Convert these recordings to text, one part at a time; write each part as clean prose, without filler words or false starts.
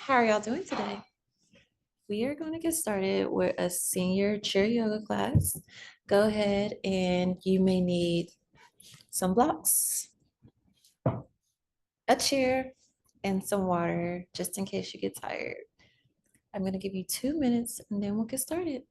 How are y'all doing today? We are going to get started with a senior chair yoga class. Go ahead and you may need some blocks, a chair, and some water just in case you get tired. I'm going to give you 2 minutes and then we'll get started.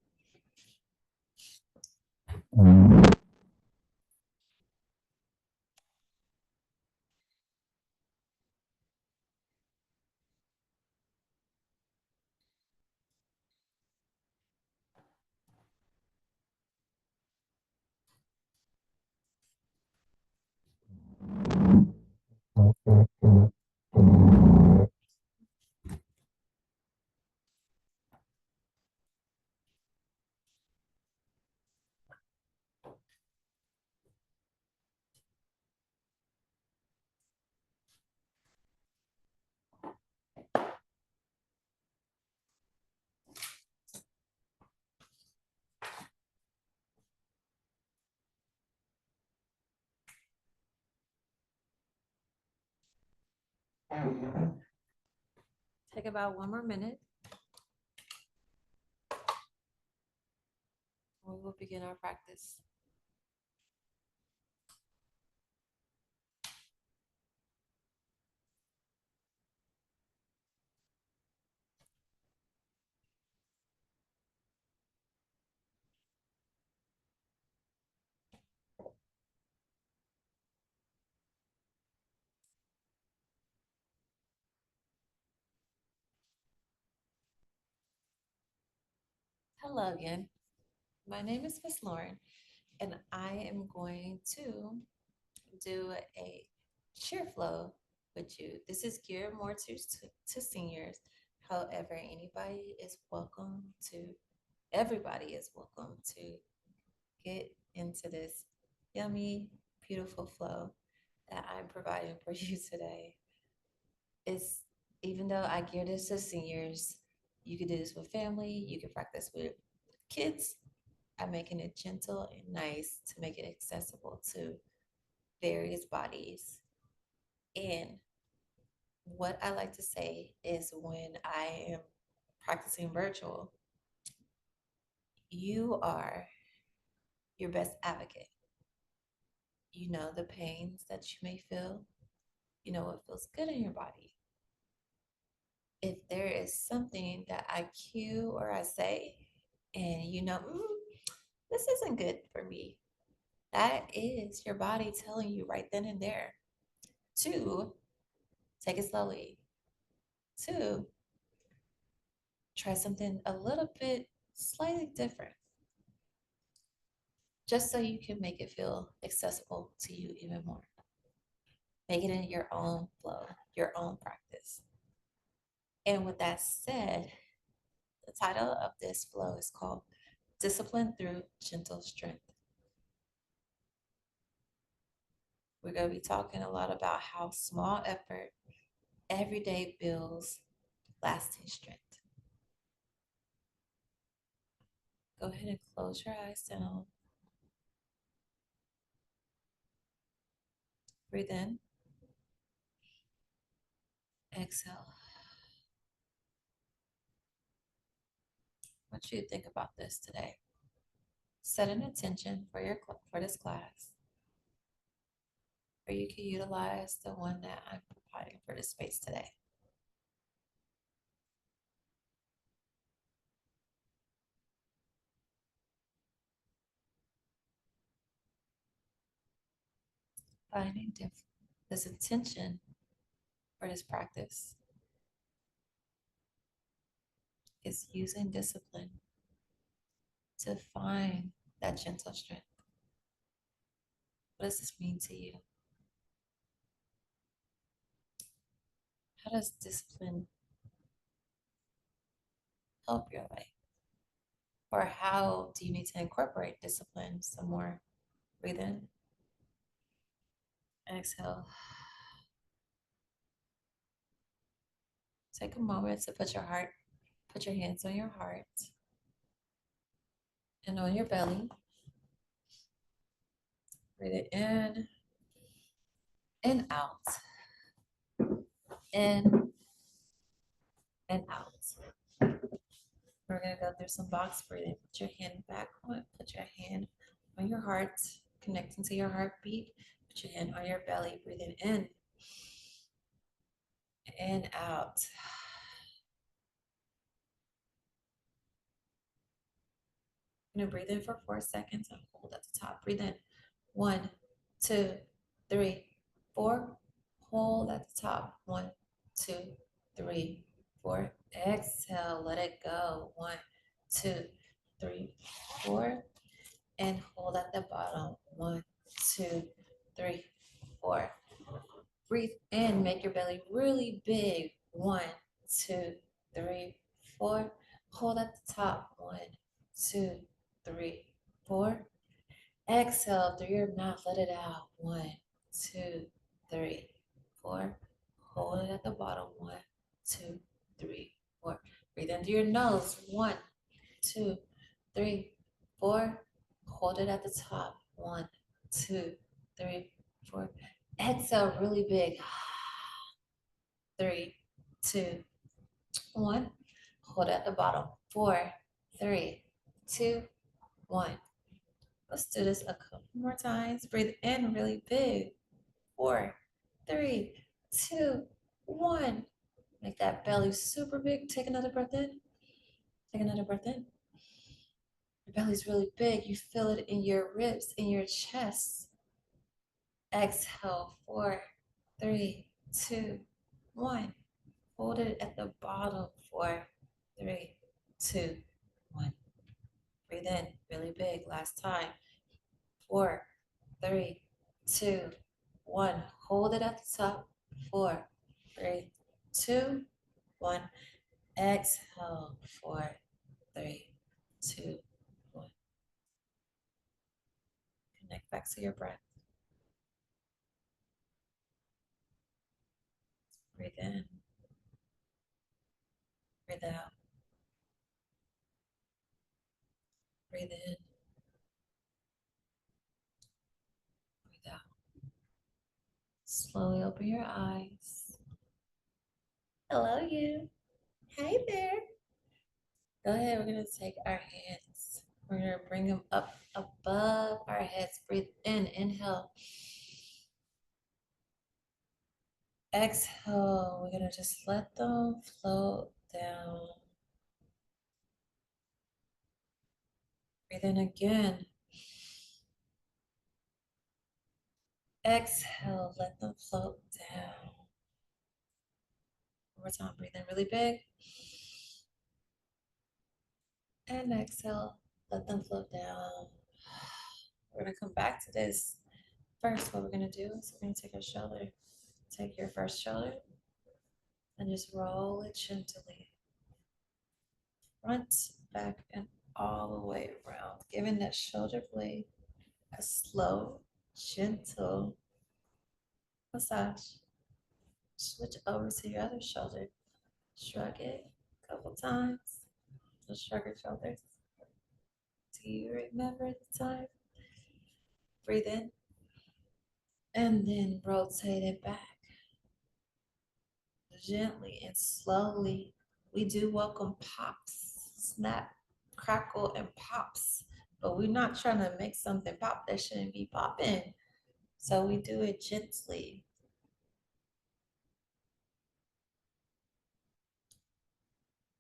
Take about 1 more minute. We will begin our practice. Hello again. My name is Miss Lauren, and I am going to do a cheer flow with you. This is geared more to seniors. However, everybody is welcome to get into this yummy, beautiful flow that I'm providing for you today. It's Even though I gear this to seniors, you can do this with family, you can practice with kids. I'm making it gentle and nice to make it accessible to various bodies. And what I like to say is when I am practicing virtual, you are your best advocate. You know the pains that you may feel, you know what feels good in your body. If there is something that I cue or I say, and you know, this isn't good for me, that is your body telling you right then and there to take it slowly, to try something a little bit slightly different, just so you can make it feel accessible to you even more. Make it in your own flow, your own practice. And with that said, the title of this flow is called Discipline Through Gentle Strength. We're going to be talking a lot about how small effort every day builds lasting strength. Go ahead and close your eyes down. Breathe in. Exhale. I want you to think about this today. Set an intention for this class, or you can utilize the one that I'm providing for this space today. Finding this intention for this practice is using discipline to find that gentle strength. What does this mean to you? How does discipline help your life? Or how do you need to incorporate discipline some more? Breathe in. Exhale. Take a moment to put your hands on your heart and on your belly. Breathe it in and out. In and out. We're gonna go through some box breathing. Put your hand back on, put your hand on your heart, connecting to your heartbeat. Put your hand on your belly, breathing in and out. You're gonna breathe in for 4 seconds and hold at the top. Breathe in. 1, 2, 3, 4. Hold at the top. 1, 2, 3, 4. Exhale, let it go. 1, 2, 3, 4. And hold at the bottom. 1, 2, 3, 4. Breathe in, make your belly really big. 1, 2, 3, 4. Hold at the top. 1, 2, 3, 4. Exhale through your mouth, let it out. 1, 2, 3, 4. Hold it at the bottom. 1, 2, 3, 4. Breathe in through your nose. 1, 2, 3, 4. Hold it at the top. 1, 2, 3, 4. Exhale really big. 3, 2, 1. Hold at the bottom. 4, 3, 2, 1. Let's do this a couple more times. Breathe in really big. 4, 3, 2, 1. Make that belly super big. Take another breath in. Take another breath in. Your belly's really big. You feel it in your ribs, in your chest. Exhale. 4, 3, 2, 1. Hold it at the bottom. 4, 3, 2, 1. Breathe in really big. Last time. 4, 3, 2, 1. Hold it at the top. 4, 3, 2, 1. Exhale. 4, 3, 2, 1. Connect back to your breath. Breathe in. Breathe out. Breathe in. Breathe out. Slowly open your eyes. Hello, you. Hey there. Go ahead. We're going to take our hands. We're going to bring them up above our heads. Breathe in. Inhale. Exhale. We're going to just let them float down. Breathe in again. Exhale. Let them float down. One more time. Breathe in really big. And exhale. Let them float down. We're going to come back to this. First, what we're going to do is we're going to take our shoulder. Take your first shoulder and just roll it gently. Front, back, and all the way around. Giving that shoulder blade a slow, gentle massage. Switch over to your other shoulder. Shrug it a couple times. Just shrug your shoulders. Do you remember the time? Breathe in. And then rotate it back. Gently and slowly. We do welcome pops. Snap, crackle, and pops. But we're not trying to make something pop that shouldn't be popping. So we do it gently.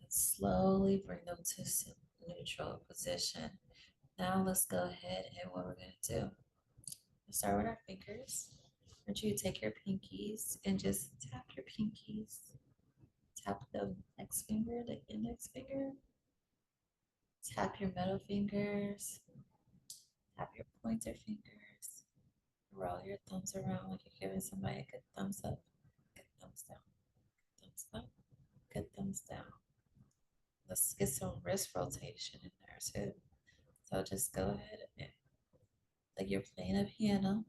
And slowly bring them to some neutral position. Now let's go ahead and what we're going to do. We'll start with our fingers. I want you to take your pinkies and just tap your pinkies. Tap the next finger, the index finger. Tap your middle fingers. Tap your pointer fingers. Roll your thumbs around like you're giving somebody a good thumbs up. Good thumbs down. Good thumbs up. Good thumbs down. Let's get some wrist rotation in there too. So just go ahead and like you're playing a piano.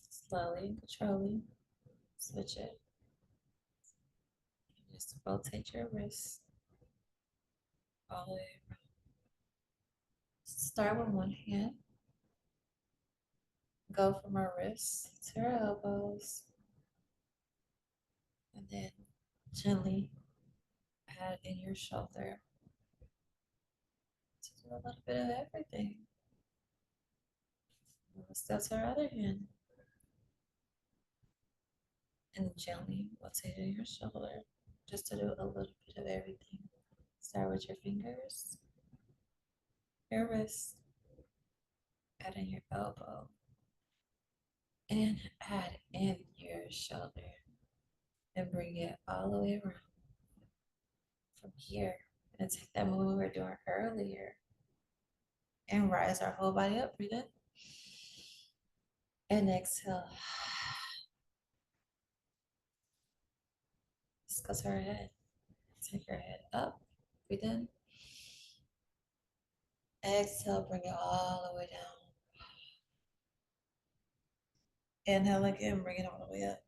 Slowly and controlling. Switch it. Just rotate your wrist all the way around. Start with one hand. Go from our wrists to our elbows. And then gently add in your shoulder to do a little bit of everything. Let's go to our other hand. And gently rotate your shoulder just to do a little bit of everything. Start with your fingers, your wrist, add in your elbow, and add in your shoulder. And bring it all the way around. From here, and take that movement we were doing earlier and rise our whole body up. Breathe in. And exhale. Let's go to our head. Take your head up. Breathe in. Exhale, bring it all the way down. Inhale again, bring it all the way up.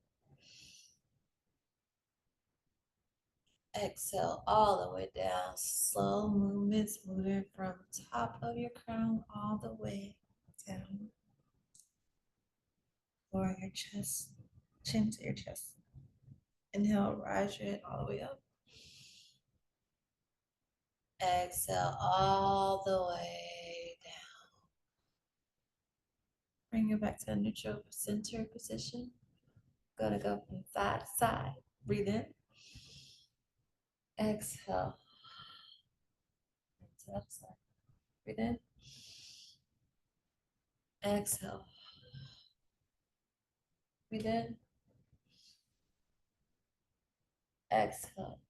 Exhale all the way down. Slow movements moving from top of your crown all the way down. Lower your chest, chin to your chest. Inhale, rise your head all the way up. Exhale all the way down. Bring it back to a neutral center position. Gonna go from side to side. Breathe in. Exhale. To the other side. Breathe in. Exhale. Breathe in. Exhale.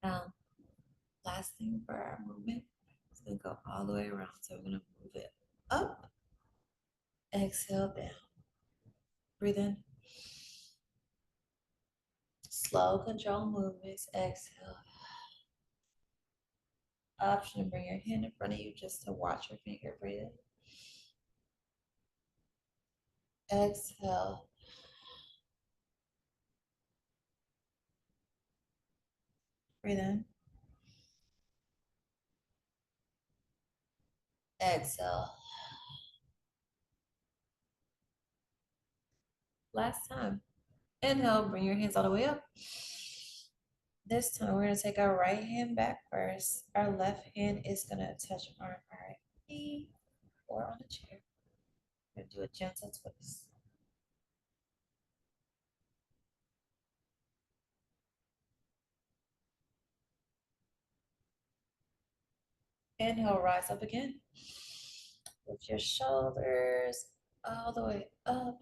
Now, last thing for our movement is gonna go all the way around. So we're gonna move it up. Exhale down. Breathe in. Slow control movements. Exhale. Option to bring your hand in front of you just to watch your finger. Breathe in. Exhale. Breathe in. Exhale. Last time. Inhale, bring your hands all the way up. This time we're going to take our right hand back first. Our left hand is going to touch on our knee or on the chair. We're going to do a gentle twist. Inhale, rise up again. Lift your shoulders all the way up,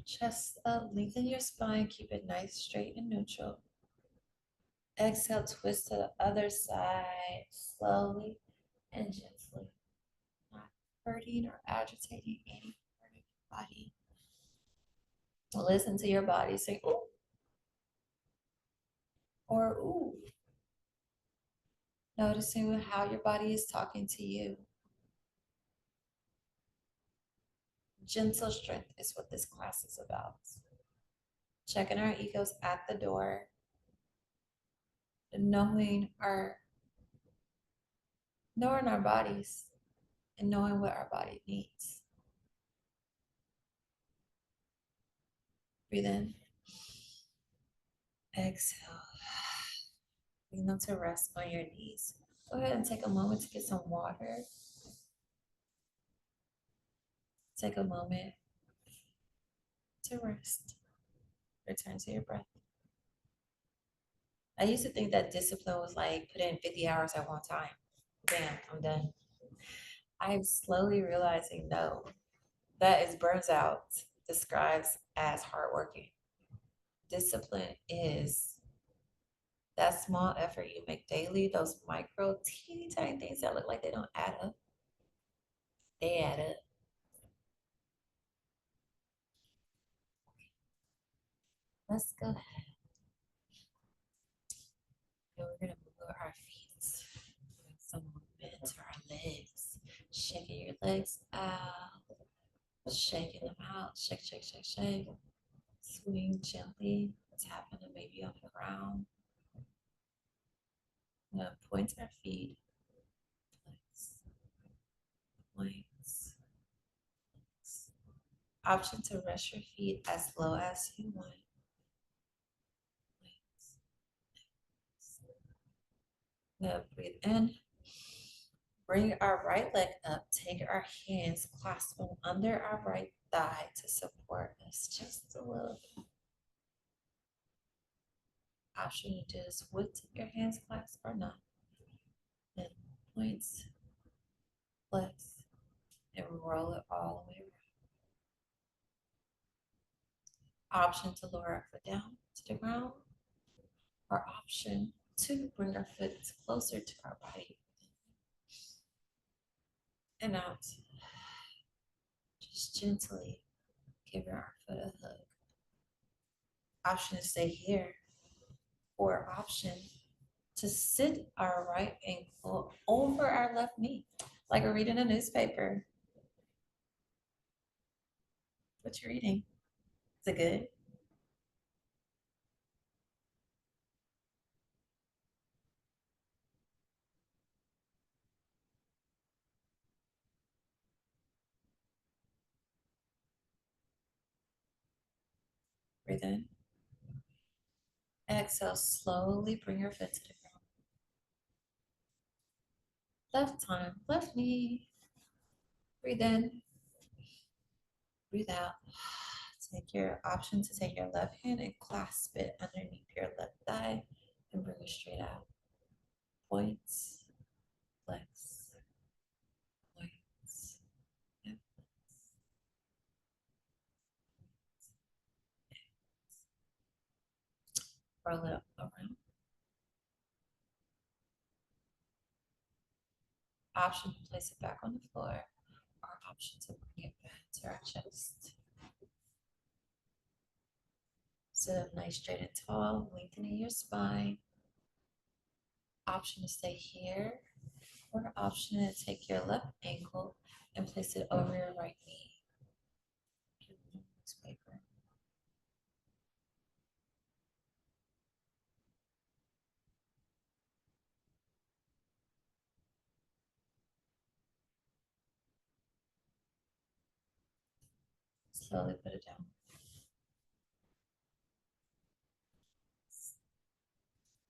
chest up, lengthen your spine, keep it nice, straight, and neutral. Exhale, twist to the other side, slowly and gently, not hurting or agitating any part of your body. Listen to your body say, ooh, or ooh. Noticing how your body is talking to you. Gentle strength is what this class is about. Checking our egos at the door, knowing our bodies and knowing what our body needs. Breathe in. Exhale. Bring them to rest on your knees. Go ahead and take a moment to get some water. Take a moment to rest. Return to your breath. I used to think that discipline was like put in 50 hours at one time. Bam, I'm done. I'm slowly realizing no, that is burns out, describes as hardworking. Discipline is that small effort you make daily, those micro, teeny tiny things that look like they don't add up. They add up. Let's go ahead. And we're gonna move our feet. Some movement to our legs. Shaking your legs out. Shaking them out. Shake, shake, shake, shake. Swing gently. Tapping them maybe on the ground. Point our feet. Place. Points. Option to rest your feet as low as you want. Now breathe in. Bring our right leg up. Take our hands, clasp them under our right thigh to support us just a little bit. Option to do this with your hands clasped or not. Then points, flex, and roll it all the way around. Option to lower our foot down to the ground, or option to bring our foot closer to our body and out. Just gently giving our foot a hug. Option to stay here, or option to sit our right ankle over our left knee, like we're reading a newspaper. What you reading? Is it good? Breathe in. Exhale, slowly bring your foot to the ground. Left time, left knee. Breathe in, breathe out. Take your option to take your left hand and clasp it underneath your left thigh and bring it straight out. Points, flex, points, and roll it up around. Option to place it back on the floor, or option to bring it back to our chest. Sit up nice, straight and tall, lengthening your spine. Option to stay here, or option to take your left ankle and place it over your right knee. Newspaper. Slowly put it down.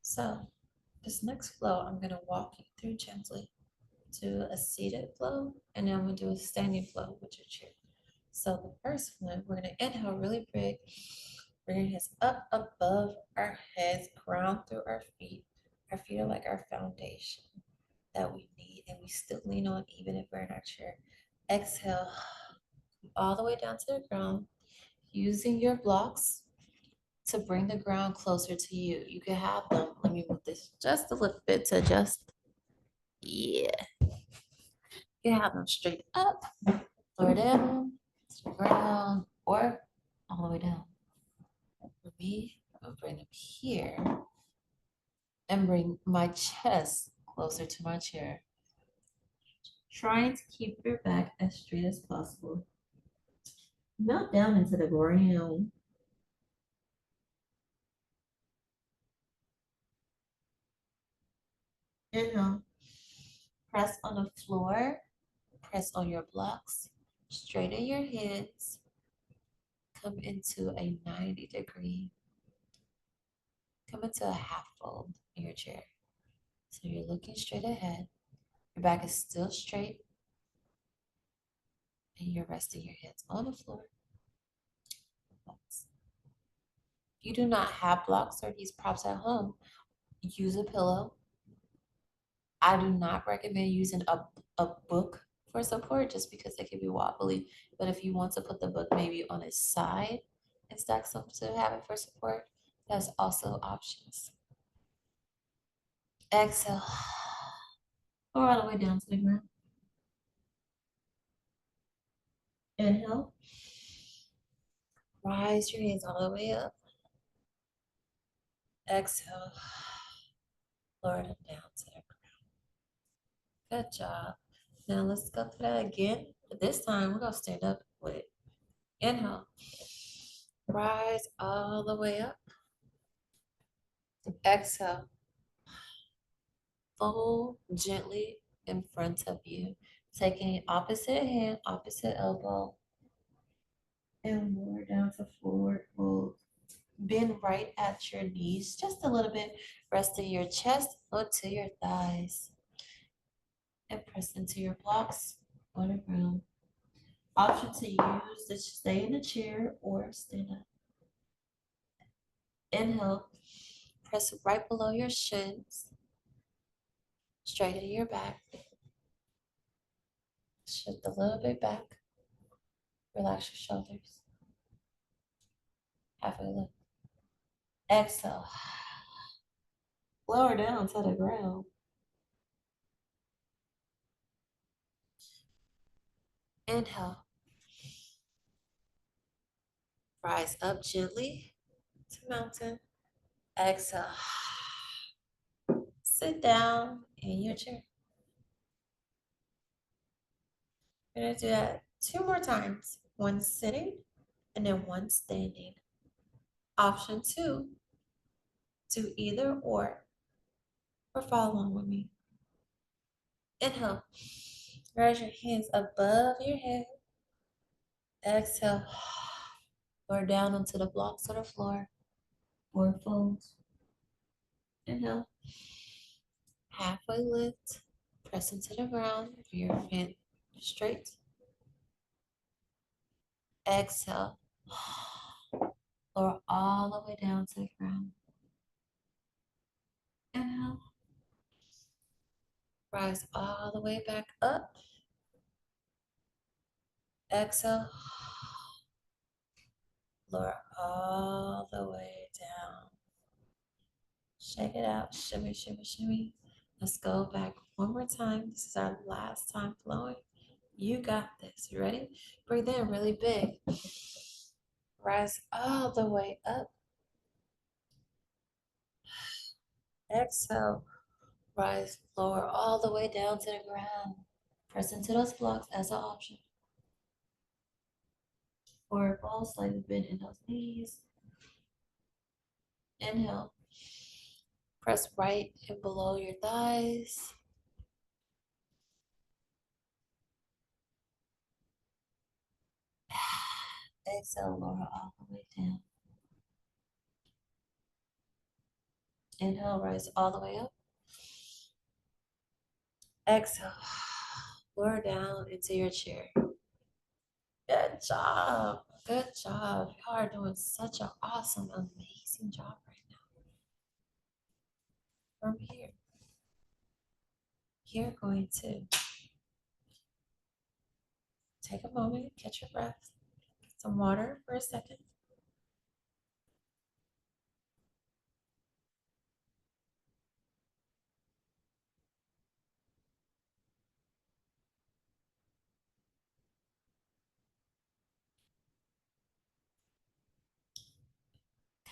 So this next flow, I'm going to walk you through gently to a seated flow, and then I'm going to do a standing flow with your chair. So the first one, we're going to inhale really big, bring your hands up above our heads, ground through our feet. Our feet are like our foundation that we need, and we still lean on even if we're in our chair. Exhale all the way down to the ground, using your blocks to bring the ground closer to you. You can have them. Let me move this just a little bit to adjust. Yeah. You can have them straight up, lower down, to the ground, or all the way down. For me, I'll bring them here and bring my chest closer to my chair. Trying to keep your back as straight as possible. Melt down into the ground. Inhale. Press on the floor. Press on your blocks. Straighten your hips. Come into a 90-degree. Come into a half fold in your chair. So you're looking straight ahead. Your back is still straight. And you're resting your hands on the floor. If you do not have blocks or these props at home, use a pillow. I do not recommend using a book for support just because it can be wobbly. But if you want to put the book maybe on its side and stack some to have it for support, that's also options. Exhale. Or all the way down to the ground. Inhale. Rise your hands all the way up. Exhale. Lower them down to the ground. Good job. Now let's go through that again. But this time we're going to stand up with it. Inhale. Rise all the way up. Exhale. Fold gently in front of you. Taking opposite hand, opposite elbow. and lower down to forward fold. Bend right at your knees just a little bit. Rest in your chest, look to your thighs, and press into your blocks on the ground. Option to use to stay in the chair or stand up. Inhale, press right below your shins, straighten your back, shift a little bit back, relax your shoulders, halfway lift. Exhale, lower down to the ground. Inhale, rise up gently to mountain. Exhale, sit down in your chair. We're gonna do that 2 more times. One sitting and then one standing. Option 2, do either or follow along with me. Inhale, raise your hands above your head. Exhale, lower down onto the blocks or the floor or folds. Inhale, halfway lift, press into the ground, your hand straight. Exhale, lower all the way down to the ground. Inhale, rise all the way back up. Exhale, lower all the way down. Shake it out, shimmy, shimmy, shimmy. Let's go back one more time. This is our last time flowing. You got this. You ready? Breathe in really big. Rise all the way up. Exhale. Rise, lower all the way down to the ground. Press into those blocks as an option. Forward fold, slightly bend in those knees. Inhale. Press right and below your thighs. Exhale, lower all the way down. Inhale, rise all the way up. Exhale, lower down into your chair. Good job. Good job. You are doing such an awesome, amazing job right now. From here, you're going to take a moment, catch your breath, get some water for a second.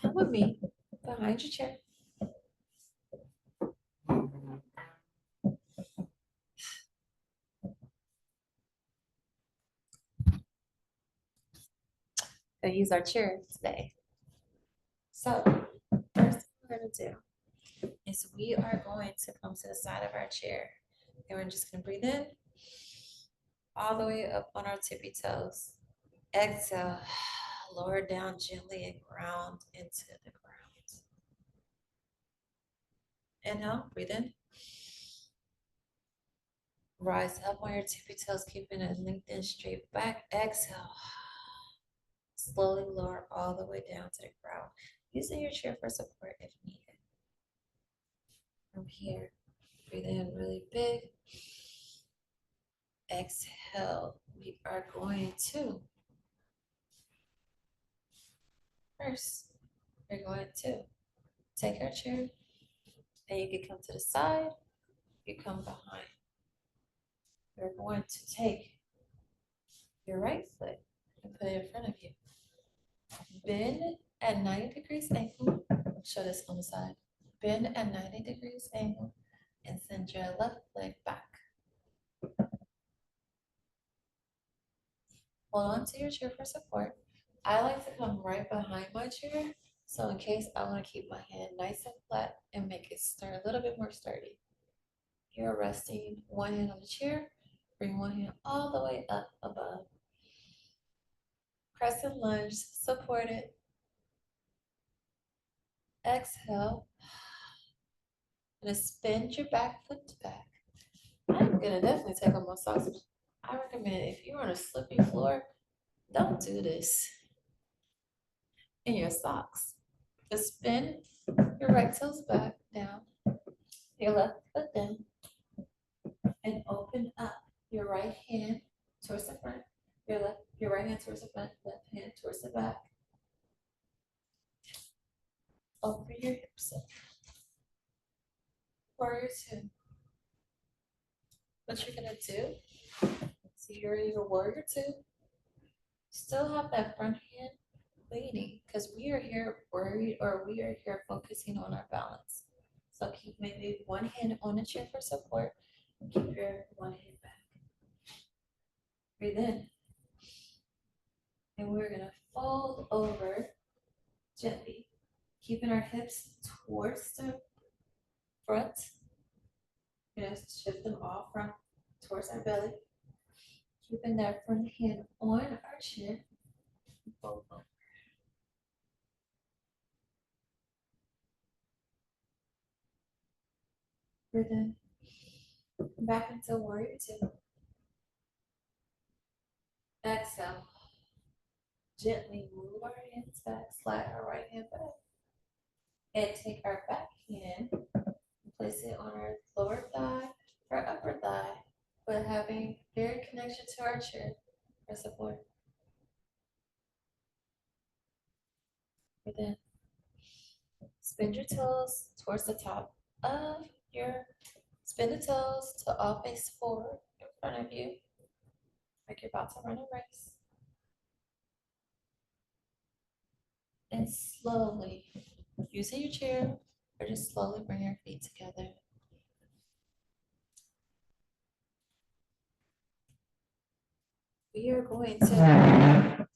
Come with me behind your chair. Gonna use our chair today. So, first thing we're gonna do is we are going to come to the side of our chair and we're just gonna breathe in all the way up on our tippy toes. Exhale, lower down gently and ground into the ground. Inhale, breathe in. Rise up on your tippy toes, keeping it lengthened straight back. Exhale. Slowly lower all the way down to the ground, using your chair for support if needed. From here, breathe in really big. Exhale. We are going to first, we're going to take our chair and you can come to the side, you come behind. We're going to take your right foot and put it in front of you. Bend at 90 degrees angle. Show this on the side. Bend at 90 degrees angle and send your left leg back. Hold on to your chair for support. I like to come right behind my chair, so in case I want to keep my hand nice and flat and make it a little bit more sturdy. You're resting one hand on the chair, bring one hand all the way up above. Crescent lunge, support it. Exhale. Gonna spin your back foot to back. I'm gonna definitely take off my socks. I recommend if you're on a slippy floor, don't do this in your socks. Just spin your right toes back down, your left foot down, and open up your right hand towards the front, your right hand towards the front, left hand towards the back. Open your hips up. Warrior two. What you're gonna do, so you're in your warrior two, still have that front hand leaning because we are here worried or we are here focusing on our balance. So keep maybe one hand on the chair for support. Keep your one hand back. Breathe in. And we're gonna fold over gently, keeping our hips towards the front. We're gonna shift them all front towards our belly. Keeping that front hand on our chin. Fold over. Breathe in. Back into warrior two. Exhale. Gently move our hands back, slide our right hand back. And take our back hand and place it on our lower thigh or upper thigh, but having very connection to our chair for support. Breathe in. Spin your toes towards the top of your, spin the toes to all face forward in front of you, like you're about to run a race. And slowly, using your chair, or just slowly bring your feet together. We are going to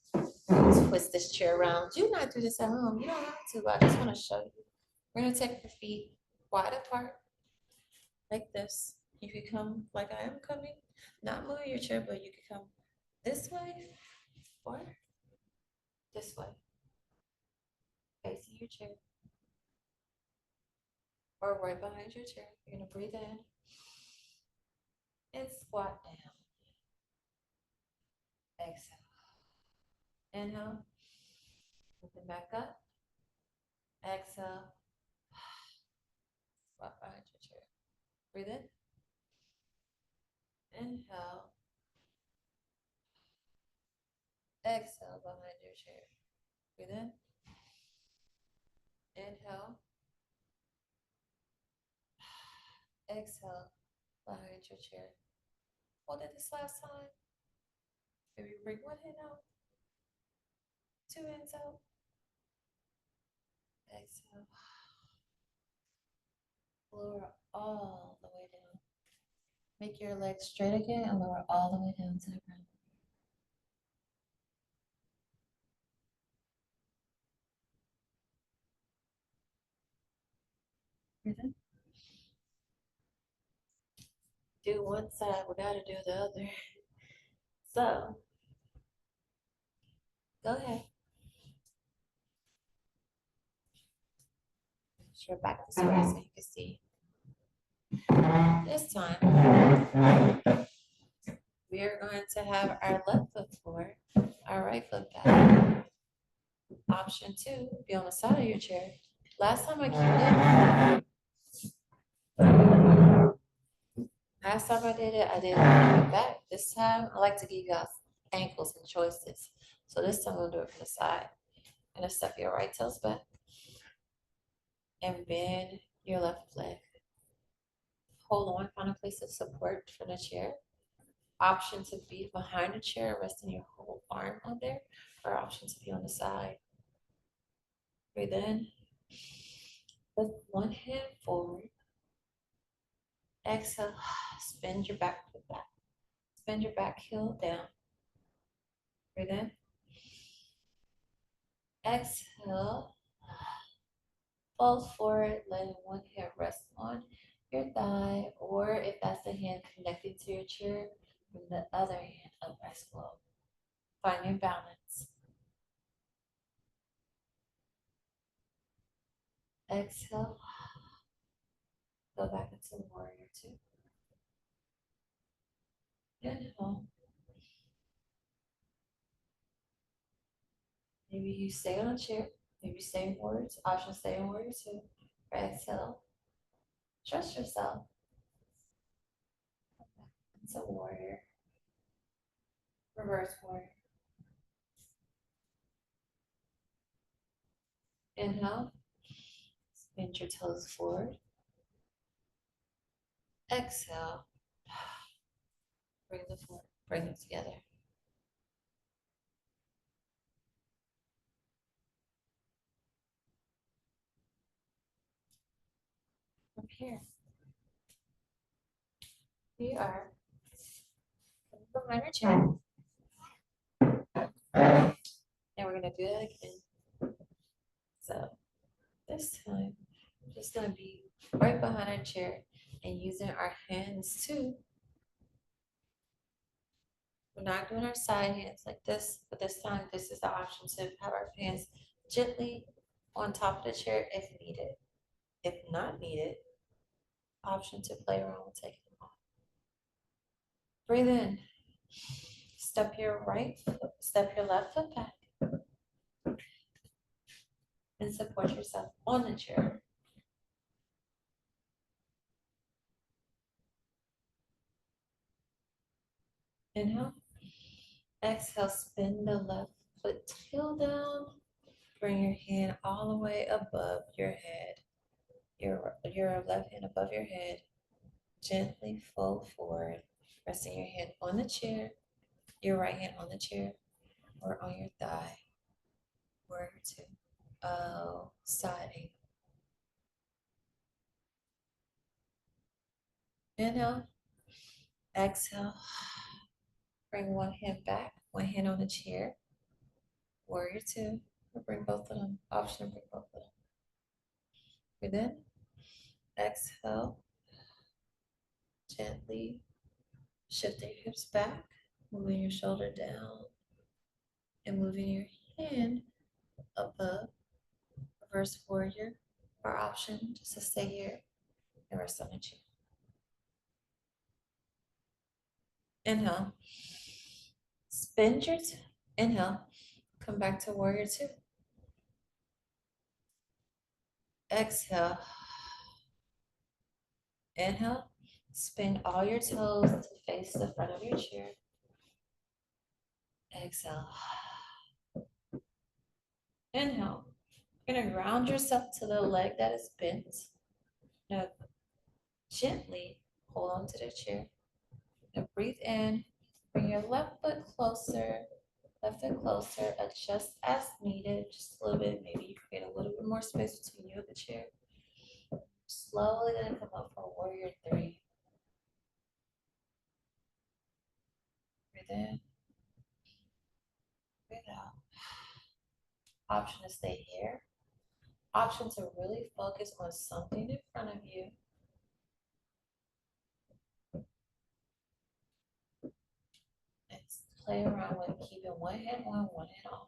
twist this chair around. Do not do this at home. You don't have to, but I just want to show you. We're going to take your feet wide apart, like this. You could come like I am coming, not moving your chair, but you could come this way or this way, facing your chair, or right behind your chair. You're going to breathe in and squat down. Exhale. Inhale. Open back up. Exhale. Squat behind your chair. Breathe in. Inhale. Exhale behind your chair. Breathe in. Inhale. Exhale behind your chair. Hold it this last time. Maybe bring one hand out. Two hands out. Exhale. Lower all the way down. Make your legs straight again and lower all the way down to the ground. Breathe in. Do one side, we gotta do the other. So, go ahead. Push your back this way so you can see. This time, we are going to have our left foot forward, our right foot back. Option two, be on the side of your chair. Last time I did it, I did it back. This time, I like to give you guys ankles and choices. So this time, I'm gonna do it from the side. I'm gonna step your right toes back and bend your left leg. Hold on, find a place of support for the chair. Option to be behind the chair, resting your whole arm on there, or option to be on the side. Breathe in. Lift one hand forward. Exhale. Spin your back foot back. Spin your back heel down. Breathe in. Exhale. Fold forward, letting one hand rest on your thigh, or if that's the hand connected to your chair, bring the other hand up as well. Find your balance. Exhale. Go back into warrior two. Inhale. Maybe you stay on a chair. Maybe stay in warrior two. Option stay in warrior two. Exhale. Trust yourself. It's a warrior. Reverse warrior. Inhale. Bend your toes forward. Exhale. Bring them together. From here, we are behind our chair. And we're gonna do that again. So this time, I'm just gonna be right behind our chair and using our hands too. We're not doing our side hands like this, but this time this is the option to have our hands gently on top of the chair if needed. If not needed, option to play around with taking them off. Breathe in. Step your left foot back. And support yourself on the chair. Inhale. Exhale, spin the left foot heel down. Bring your hand all the way above your head. Your left hand above your head. Gently fold forward. Resting your hand on the chair. Your right hand on the chair or on your thigh. Warrior two. Oh, side angle. Inhale. Exhale. Bring one hand back, one hand on the chair. Warrior two. Or bring both of them. Option to bring both of them. Breathe in. Exhale. Gently shift your hips back, moving your shoulder down, and moving your hand above. Reverse warrior. Our option just to stay here and rest on the chair. Inhale. Spin your inhale. Come back to warrior two. Exhale. Inhale. Spin all your toes to face the front of your chair. Exhale. Inhale. You're going to ground yourself to the leg that is bent. Now, gently hold on to the chair. Now, breathe in. Bring your left foot closer. Adjust as needed. Just a little bit. Maybe you create a little bit more space between you and the chair. Slowly going to come up for warrior three. Breathe in. Breathe out. Option to stay here. Option to really focus on something in front of you. And play around with keeping one hand on, one hand off.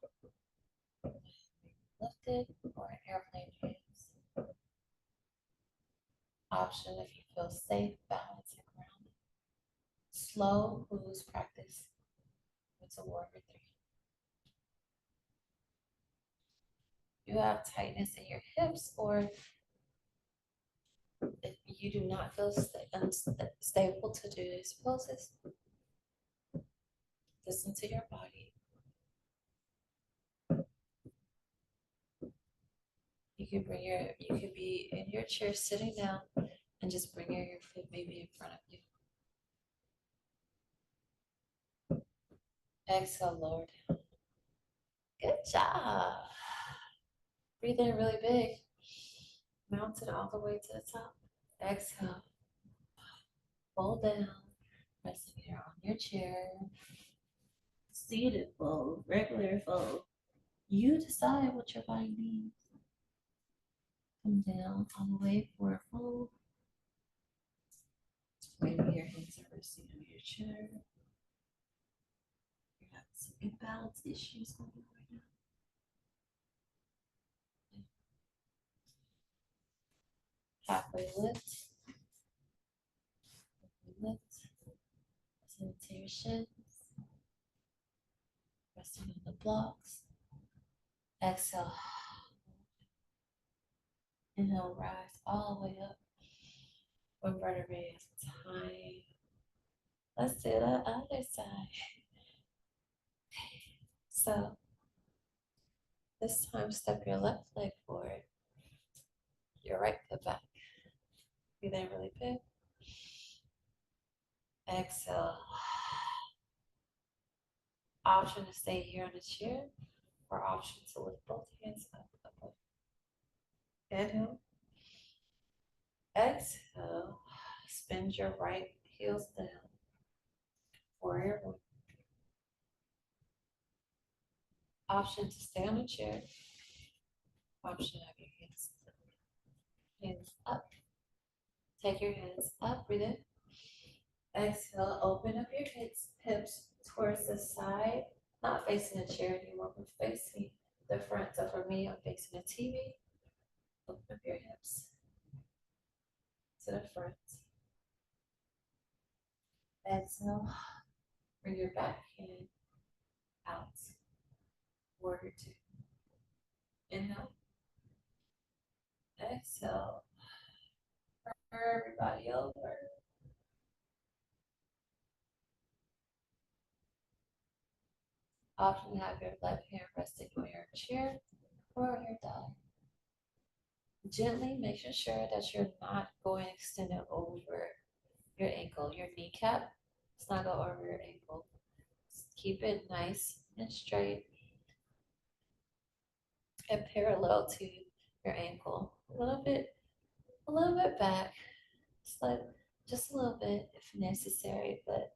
Lifted or an airplane hands. Option if you feel safe, balance, and grounded. Slow loose practice. It's a warrior three. You have tightness in your hips, or if you do not feel stable to do these poses, listen to your body. You could be in your chair sitting down and just bring your foot maybe in front of you. Exhale, lower down. Good job. Breathe in really big. Mount it all the way to the top. Exhale. Fold down. Resting here on your chair. Seated fold, regular fold. You decide what your body needs. Come down all the way for a fold. Maybe your hands are resting on your chair. You have some imbalance issues going on right now. Halfway lift. Lift. Listen to your shins. Resting on the blocks. Exhale. Inhale, rise all the way up. One vertebrae at a time. Let's do the other side. So this time, step your left leg forward, your right foot back. Breathe in really big. Exhale. Option to stay here on the chair, or option to lift both hands up. Inhale. Exhale. Spin your right heels down. Warrior one. Option to stay on the chair. Option to have your hands up. Take your hands up. Breathe in. Exhale. Open up your hips towards the side. Not facing the chair anymore, but facing the front. So for me, I'm facing the TV. Open up your hips to the front. Exhale. Bring your back hand out. Warrior two. Inhale. Exhale. Everybody over. Often have your left hand resting on your chair or your thigh. Gently making sure that you're not going extended over your ankle, your kneecap. Let's not go over your ankle. Just keep it nice and straight and parallel to your ankle. A little bit back. Just a little bit if necessary, but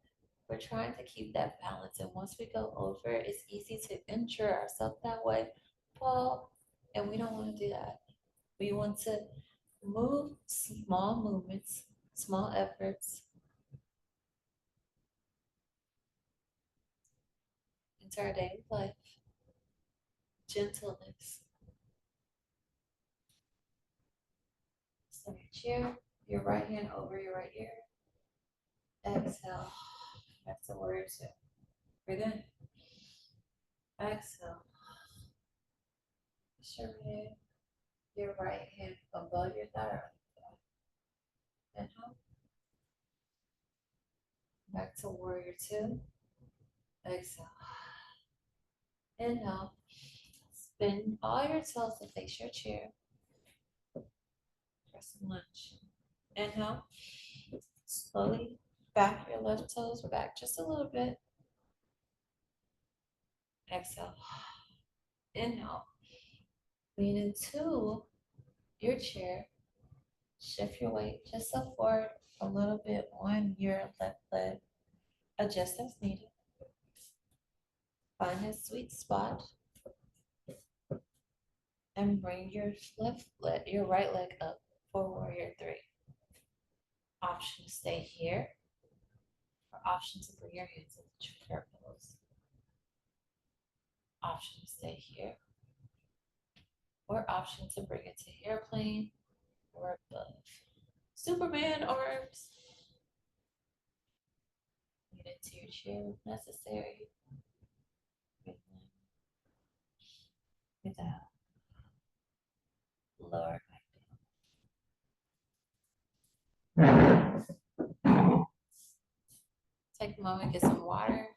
we're trying to keep that balance. And once we go over, it's easy to injure ourselves that way, fall, and we don't want to do that. We want to move small movements, small efforts into our daily life. Gentleness. So your chair, your right hand over your right ear. Exhale. Back to warrior two. Breathe in. Exhale. Push your right hand above your thigh. Inhale. Back to warrior two. Exhale. Inhale. Spin all your toes to face your chair. Press and lunge. Inhale. Slowly back your left toes back just a little bit. Exhale. Inhale. Lean into your chair. Shift your weight just up forward a little bit on your left leg. Adjust as needed. Find a sweet spot. And bring your right leg up for warrior three. Option to stay here, or option to bring your hands into chair pillows. Option to stay here, or option to bring it to airplane or above. Superman arms. Get into your chair if necessary. Breathe out. Lower back down. Take a moment, get some water.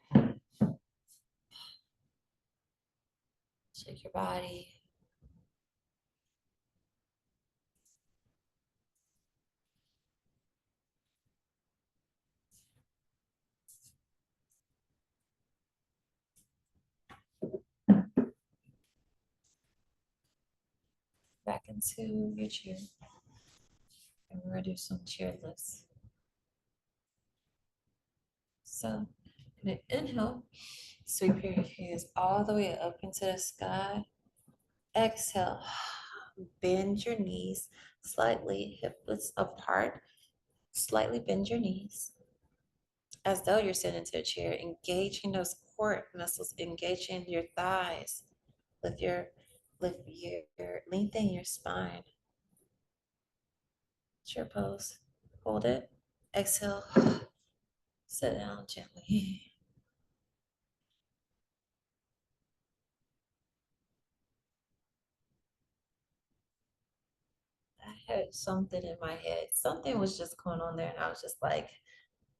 Shake your body. Back into your chair. And we're going to do some chair lifts. So, I'm going to inhale, sweep your hands all the way up into the sky. Exhale, bend your knees slightly, hip widths apart. Slightly bend your knees as though you're sitting into a chair, engaging those core muscles, engaging your thighs, lengthen your spine. Chair pose. Hold it. Exhale. Sit down gently. I had something in my head. Something was just going on there, and I was just like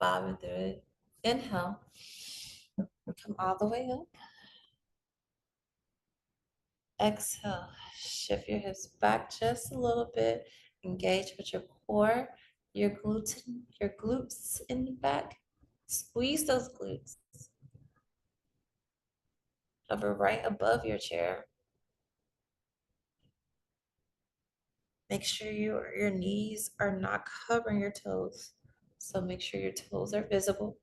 bobbing through it. Inhale. Come all the way up. Exhale. Shift your hips back just a little bit. Engage with your core, your glutes in the back. Squeeze those glutes. Hover right above your chair. Make sure your knees are not covering your toes. So make sure your toes are visible.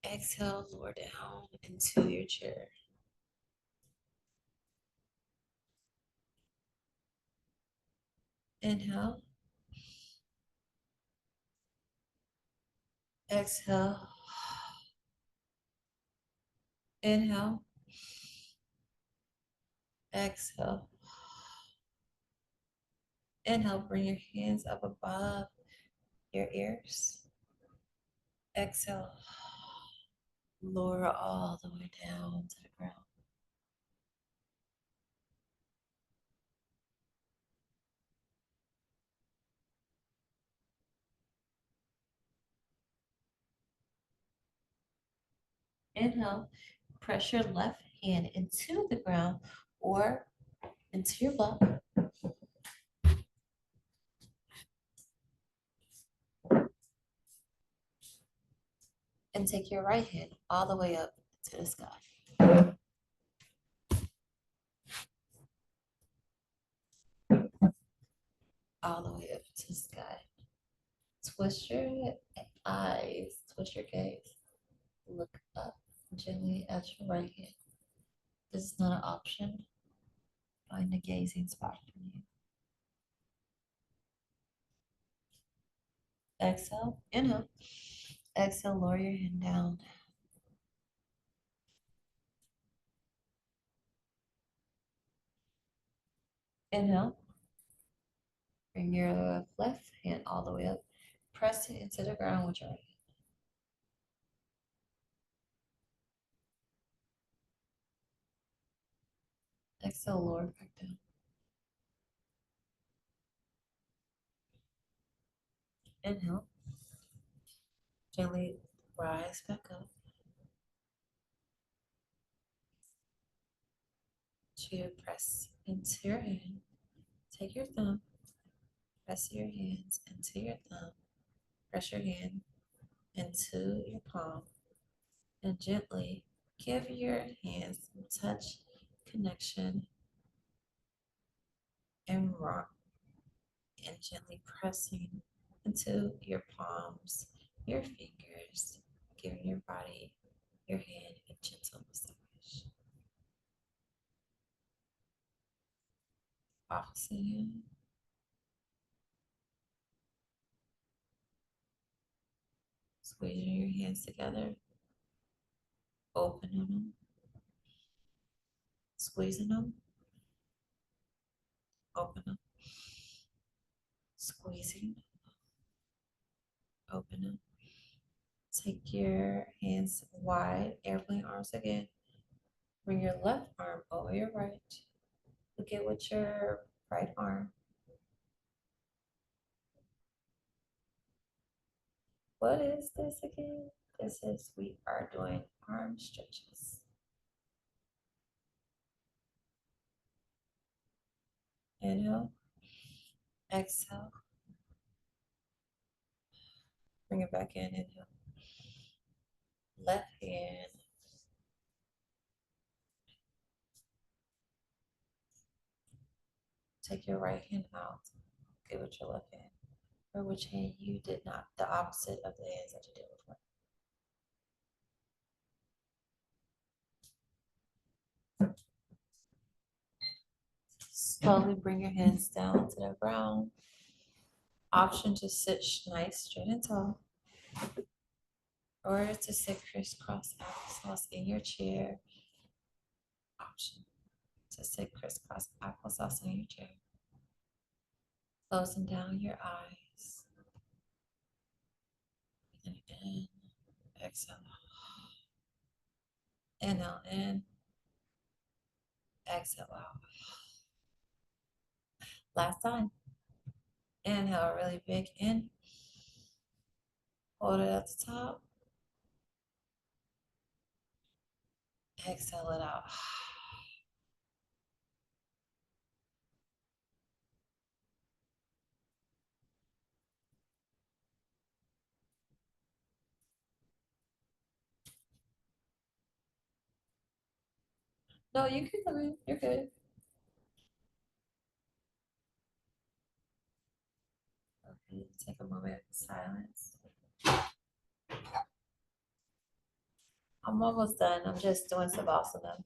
Exhale, lower down into your chair. Inhale. Exhale. Inhale. Exhale. Inhale, bring your hands up above your ears. Exhale. Lower all the way down to the ground. Inhale. Press your left hand into the ground or into your block. And take your right hand all the way up to the sky. All the way up to the sky. Twist your eyes, twist your gaze. Look up gently at your right hand. This is not an option. Find a gazing spot for you. Exhale, inhale. Exhale, lower your hand down. Inhale. Bring your left hand all the way up. Press it into the ground with your right hand. Exhale, lower back down. Inhale. Gently rise back up. To press into your hand. Take your thumb. Press your hands into your thumb. Press your hand into your palm. And gently give your hands some touch, connection, and rock. And gently pressing into your palms, your fingers, giving your body, your hand a gentle massage. Opposite hand. Squeezing your hands together, opening them, squeezing them, open them, squeezing, open them. Take your hands wide, airplane arms again. Bring your left arm over your right. Look at with your right arm. What is this again? This is we are doing arm stretches. Inhale, exhale. Bring it back in, inhale. Left hand. Take your right hand out. Get with your left hand. Or which hand you did not, the opposite of the hands that you did before. Slowly bring your hands down to the ground. Option to sit nice, straight and tall. Or to sit crisscross applesauce in your chair. Option to sit crisscross applesauce in your chair. Closing down your eyes. Breathing in, exhale. Inhale in, exhale out. Last time. Inhale really big in. Hold it at the top. Exhale it out. No, you can come in. You're good. Okay, take a moment of silence. I'm almost done. I'm just doing Savasana.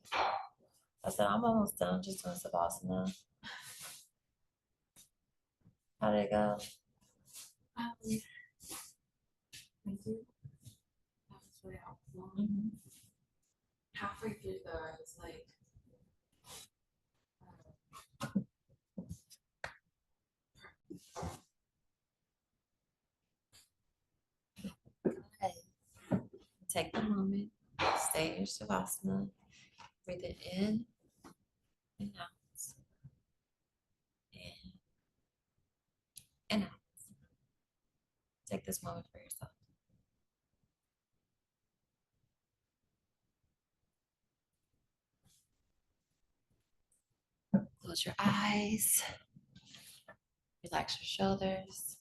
I said, I'm almost done. I'm just doing Savasana. How did it go? Thank you. That was really helpful. Mm-hmm. Halfway through though, I was like, Okay. Take the moment. Stay in your Savasana. Breathe it in and out. In and out. Take this moment for yourself. Close your eyes. Relax your shoulders.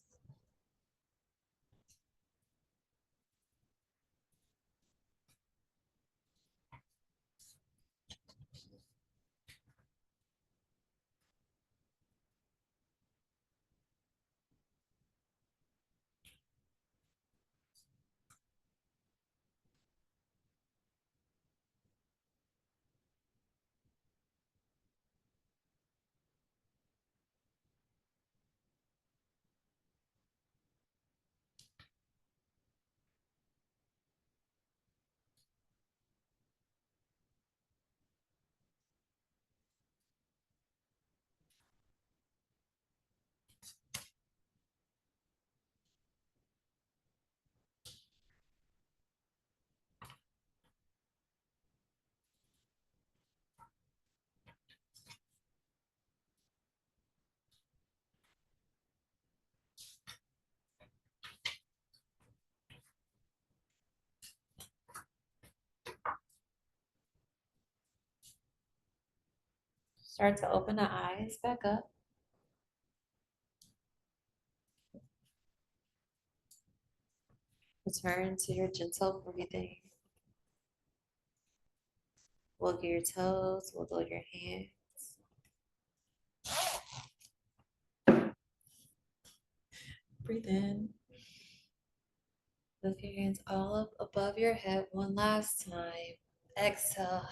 Start to open the eyes back up. Return to your gentle breathing. Wiggle your toes, wiggle your hands. Breathe in. Lift your hands all up above your head one last time. Exhale.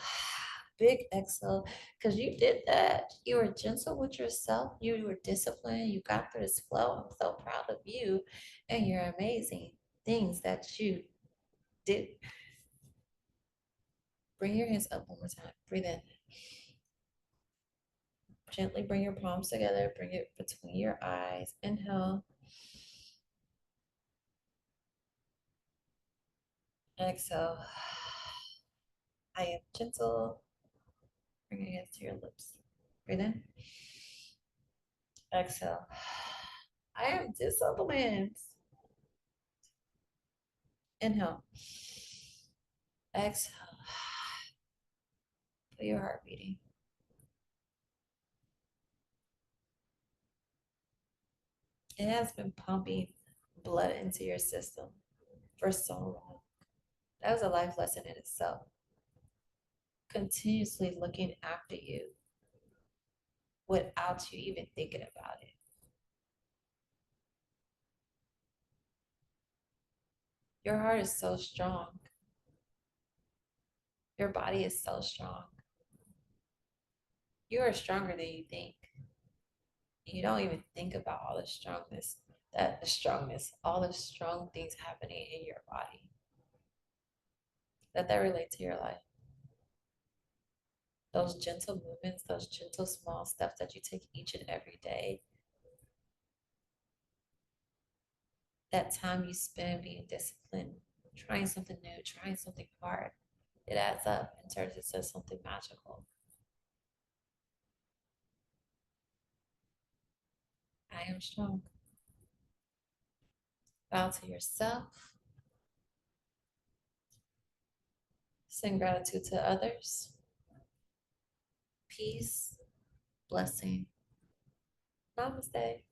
Big exhale. Because you did that. You were gentle with yourself. You were disciplined. You got through this flow. I'm so proud of you and your amazing things that you did. Bring your hands up one more time. Breathe in. Gently bring your palms together. Bring it between your eyes. Inhale. Exhale. I am gentle. Bring your hands to your lips. Breathe in. Exhale. I am disciplined. Inhale. Exhale. Feel your heart beating. It has been pumping blood into your system for so long. That was a life lesson in itself. Continuously looking after you without you even thinking about it. Your heart is so strong. Your body is so strong. You are stronger than you think. You don't even think about all the strongness, all the strong things happening in your body. Let that relate to your life. Those gentle movements, those gentle small steps that you take each and every day that time you spend being disciplined, trying something new, trying something hard, it adds up and turns into something magical. I am strong. Bow to yourself. Send gratitude to others. Peace, blessing. Namaste.